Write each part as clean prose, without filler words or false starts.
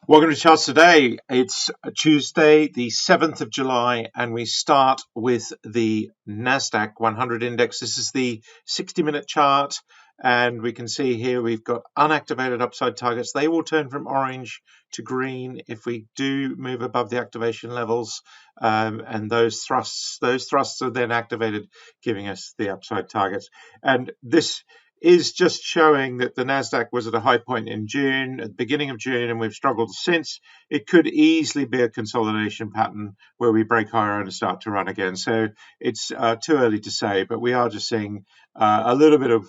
Welcome to Charts Today. It's Tuesday, the 7th of July, and we start with the Nasdaq 100 index. This is the 60-minute chart, and we can see here we've got unactivated upside targets. They will turn from orange to green if we do move above the activation levels, and those thrusts are then activated, giving us the upside targets. And this is just showing that the Nasdaq was at a high point in June, at the beginning of June, and we've struggled since. It could easily be a consolidation pattern where we break higher and start to run again. So it's too early to say, but we are just seeing a little bit of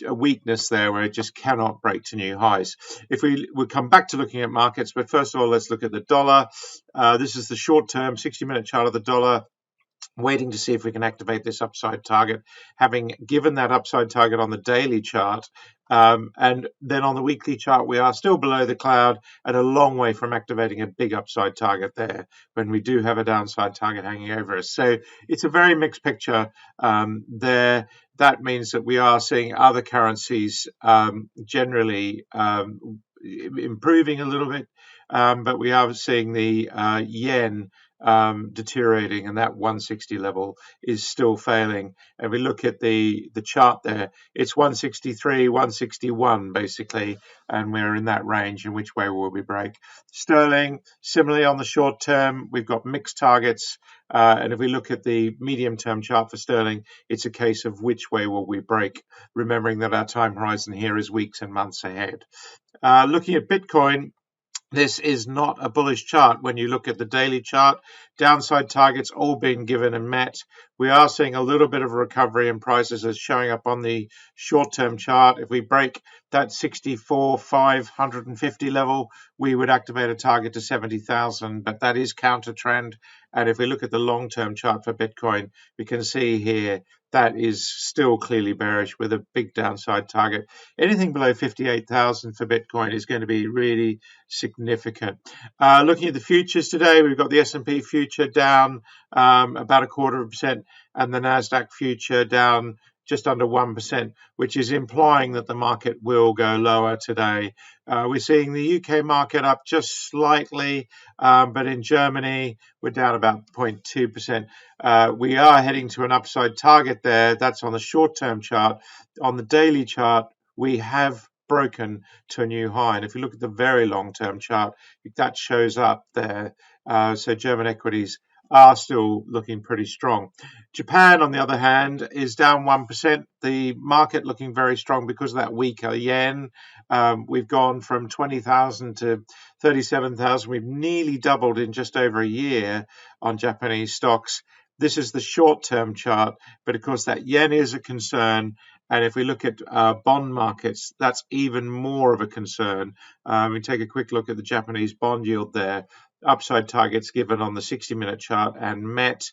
a weakness there where it just cannot break to new highs. If we'll come back to looking at markets, but first of all, let's look at the dollar. This is the short-term 60-minute chart of the dollar, waiting to see if we can activate this upside target, having given that upside target on the daily chart. And then on the weekly chart, we are still below the cloud and a long way from activating a big upside target there when we do have a downside target hanging over us. So it's a very mixed picture there. That means that we are seeing other currencies generally improving a little bit, but we are seeing the yen deteriorating, and that 160 level is still failing. And we look at the chart there, it's 163, 161 basically, and we're in that range. In which way will we break? Sterling, similarly on the short term, we've got mixed targets, and if we look at the medium term chart for sterling, it's a case of which way will we break, remembering that our time horizon here is weeks and months ahead. Looking at Bitcoin, this is not a bullish chart. When you look at the daily chart, downside targets all being given and met. We are seeing a little bit of a recovery in prices as showing up on the short-term chart. If we break that 64,550 level, we would activate a target to 70,000, but that is counter trend. And if we look at the long-term chart for Bitcoin, we can see here that is still clearly bearish with a big downside target. Anything below 58,000 for Bitcoin is going to be really significant. Looking at the futures today, we've got the S&P future down about 0.25%, and the Nasdaq future down just under 1%, which is implying that the market will go lower today. We're seeing the UK market up just slightly, but in Germany, we're down about 0.2%. We are heading to an upside target there. That's on the short-term chart. On the daily chart, we have broken to a new high. And if you look at the very long-term chart, that shows up there. So German equities are still looking pretty strong. Japan, on the other hand, is down 1%. The market looking very strong because of that weaker yen. We've gone from 20,000 to 37,000. We've nearly doubled in just over a year on Japanese stocks. This is the short-term chart, but of course that yen is a concern. And if we look at bond markets, that's even more of a concern. We take a quick look at the Japanese bond yield there. Upside targets given on the 60-minute chart and met.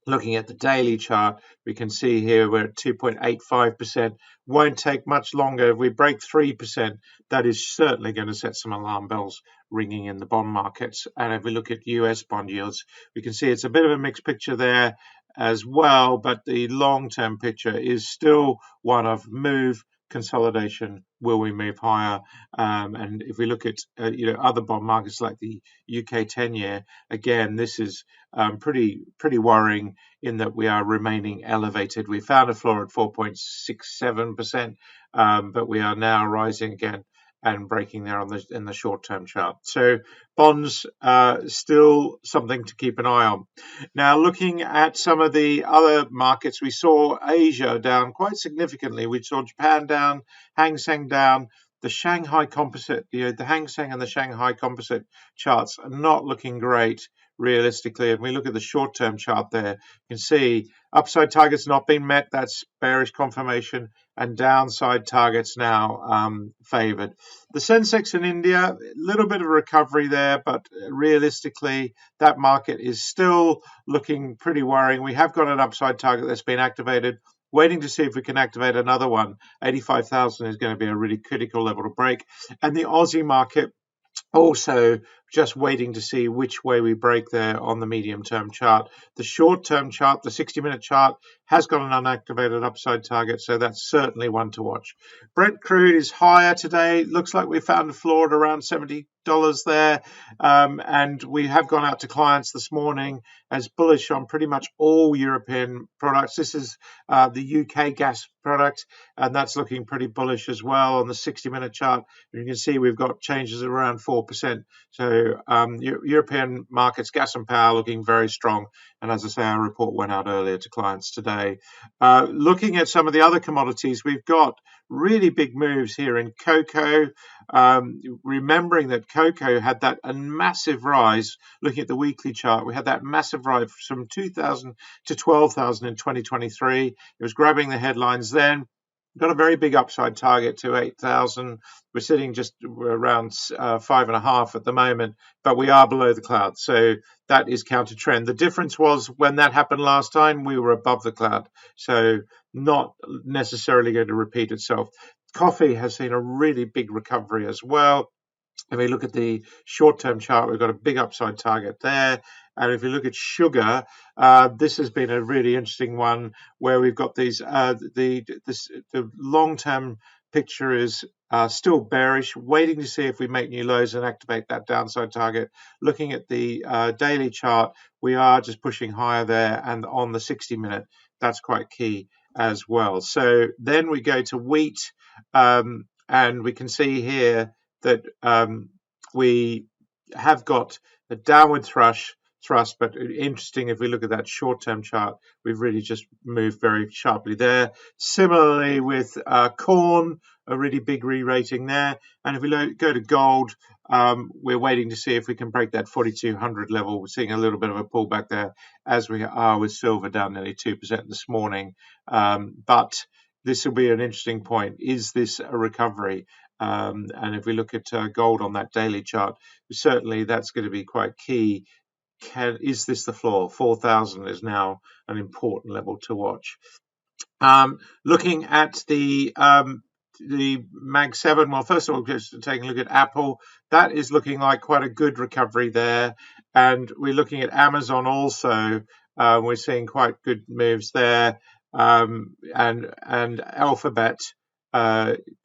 Looking at the daily chart, we can see here we're at 2.85%. Won't take much longer. If we break 3%, that is certainly going to set some alarm bells ringing in the bond markets. And if we look at US bond yields, we can see it's a bit of a mixed picture there as well, but the long-term picture is still one of move, consolidation. Will we move higher? And if we look at other bond markets like the UK 10-year, again, this is pretty worrying in that we are remaining elevated. We found a floor at 4.67%, but we are now rising again and breaking there in the short-term chart. So bonds still something to keep an eye on. Now, looking at some of the other markets, we saw Asia down quite significantly. We saw Japan down, Hang Seng down. The Shanghai Composite, the Hang Seng and the Shanghai Composite charts are not looking great realistically. If we look at the short-term chart there, you can see upside targets not being met. That's bearish confirmation, and downside targets now favored. The Sensex in India, a little bit of a recovery there, but realistically, that market is still looking pretty worrying. We have got an upside target that's been activated. Waiting to see if we can activate another one. 85,000 is going to be a really critical level to break. And the Aussie market also just waiting to see which way we break there on the medium-term chart. The short-term chart, the 60-minute chart, has got an unactivated upside target, so that's certainly one to watch. Brent crude is higher today. Looks like we found a floor at around $70 there, and we have gone out to clients this morning as bullish on pretty much all European products. This is the UK gas product, and that's looking pretty bullish as well on the 60-minute chart. You can see we've got changes around 4%. So European markets, gas and power, looking very strong. And as I say, our report went out earlier to clients today. Looking at some of the other commodities, we've got really big moves here in cocoa. Remembering that cocoa had that massive rise, looking at the weekly chart, we had that massive rise from 2,000 to 12,000 in 2023. It was grabbing the headlines then. Got a very big upside target to 8,000. We're sitting just around 5.5 at the moment, but we are below the cloud. So that is counter trend. The difference was when that happened last time, we were above the cloud. So not necessarily going to repeat itself. Coffee has seen a really big recovery as well. If we look at the short-term chart, we've got a big upside target there. And if you look at sugar, this has been a really interesting one where we've got these. The long-term picture is still bearish, waiting to see if we make new lows and activate that downside target. Looking at the daily chart, we are just pushing higher there, and on the 60-minute, that's quite key as well. So then we go to wheat, and we can see here that we have got a downward thrust, but interesting, if we look at that short-term chart, we've really just moved very sharply there. Similarly with corn, a really big re-rating there. And if we go to gold, we're waiting to see if we can break that 4,200 level. We're seeing a little bit of a pullback there, as we are with silver down nearly 2% this morning. But this will be an interesting point. Is this a recovery? And if we look at gold on that daily chart, certainly that's going to be quite key. Is this the floor? 4,000 is now an important level to watch. Looking at the Mag 7, well, first of all, just taking a look at Apple, that is looking like quite a good recovery there. And we're looking at Amazon also. We're seeing quite good moves there. And Alphabet,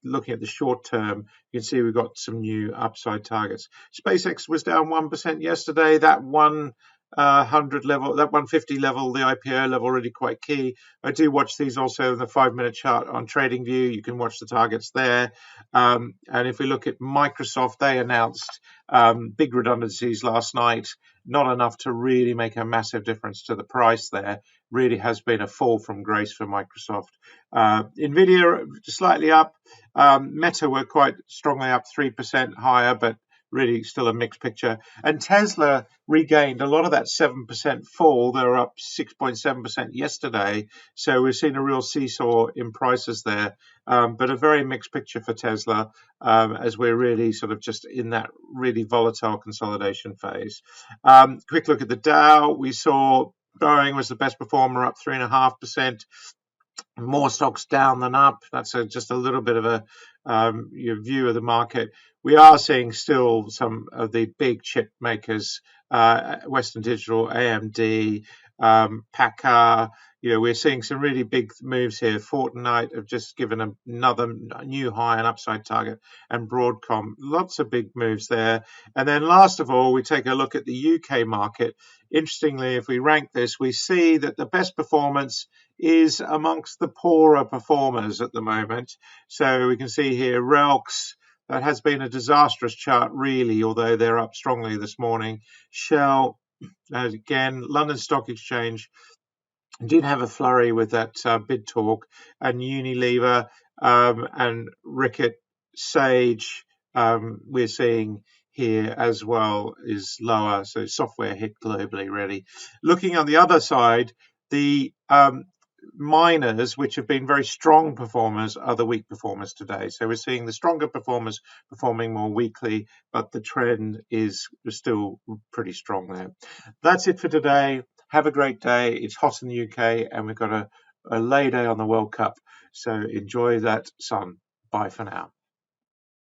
looking at the short term, you can see we've got some new upside targets. SpaceX was down 1% yesterday. That 100 level, that 150 level, the IPO level, really quite key. I do watch these also in the 5-minute chart on TradingView. You can watch the targets there. And if we look at Microsoft, they announced big redundancies last night. Not enough to really make a massive difference to the price there. Really has been a fall from grace for Microsoft. Nvidia slightly up. Meta were quite strongly up, 3% higher, but really still a mixed picture. And Tesla regained a lot of that 7% fall. They were up 6.7% yesterday. So we've seen a real seesaw in prices there, but a very mixed picture for Tesla, as we're really sort of just in that really volatile consolidation phase. Quick look at the Dow. We saw Boeing was the best performer, up 3.5%. More stocks down than up. That's just a little bit of a your view of the market. We are seeing still some of the big chip makers, Western Digital, AMD, Packard. We're seeing some really big moves here. Fortnite have just given another new high and upside target, and Broadcom, lots of big moves there. And then last of all, we take a look at the UK market. Interestingly, if we rank this, we see that the best performance is amongst the poorer performers at the moment. So we can see here Relx, that has been a disastrous chart really, although they're up strongly this morning. Shell, again, London Stock Exchange did have a flurry with that bid talk, and Unilever and Ricket, Sage, we're seeing here as well is lower. So software hit globally really. Looking on the other side, the miners, which have been very strong performers, are the weak performers today. So we're seeing the stronger performers performing more weakly, but the trend is still pretty strong there. That's it for today. Have a great day. It's hot in the UK, and we've got a lay day on the World Cup. So enjoy that sun. Bye for now.